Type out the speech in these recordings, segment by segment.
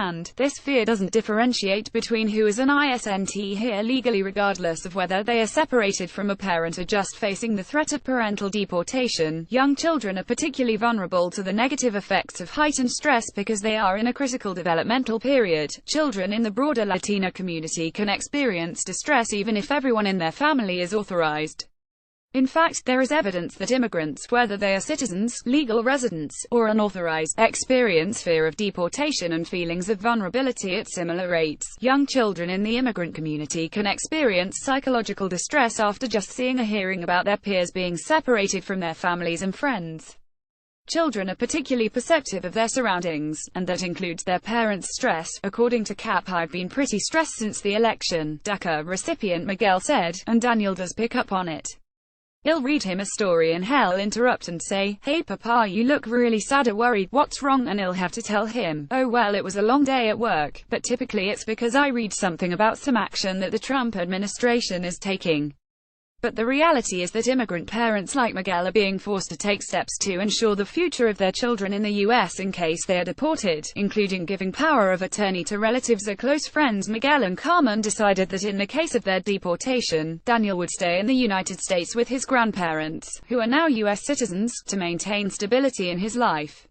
and this fear doesn't differentiate between who is an ISNT here legally, regardless of whether they are separated from a parent or just facing the threat of parental deportation. Young children are particularly vulnerable to the negative effects of heightened stress because they are in a critical developmental period. Children in the broader Latina community can experience distress even if everyone in their family is authorized. In fact, there is evidence that immigrants, whether they are citizens, legal residents, or unauthorized, experience fear of deportation and feelings of vulnerability at similar rates. Young children in the immigrant community can experience psychological distress after just seeing or hearing about their peers being separated from their families and friends. Children are particularly perceptive of their surroundings, and that includes their parents' stress. According to Cap, "I've been pretty stressed since the election," DACA recipient Miguel said, and Daniel does pick up on it. He'll read him a story and he'll interrupt and say, "Hey papa, you look really sad or worried, what's wrong?" And he'll have to tell him, "Oh well, it was a long day at work," but typically it's because I read something about some action that the Trump administration is taking. But the reality is that immigrant parents like Miguel are being forced to take steps to ensure the future of their children in the U.S. in case they are deported, including giving power of attorney to relatives or close friends. Miguel and Carmen decided that in the case of their deportation, Daniel would stay in the United States with his grandparents, who are now U.S. citizens, to maintain stability in his life.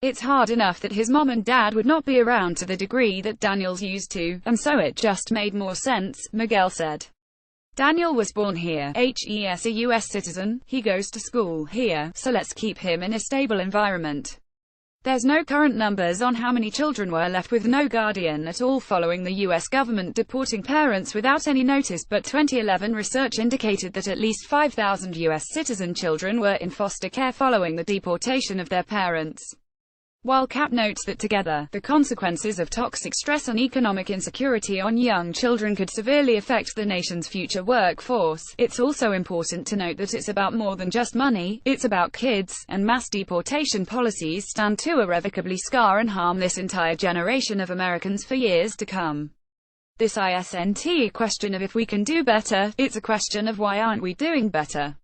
It's hard enough that his mom and dad would not be around to the degree that Daniel's used to, and so it just made more sense, Miguel said. Daniel was born here, he's a U.S. citizen, he goes to school here, so let's keep him in a stable environment. There's no current numbers on how many children were left with no guardian at all following the U.S. government deporting parents without any notice, but 2011 research indicated that at least 5,000 U.S. citizen children were in foster care following the deportation of their parents. While Cap notes that together, the consequences of toxic stress and economic insecurity on young children could severely affect the nation's future workforce, it's also important to note that it's about more than just money, it's about kids, and mass deportation policies stand to irrevocably scar and harm this entire generation of Americans for years to come. This isn't a question of if we can do better, it's a question of why aren't we doing better.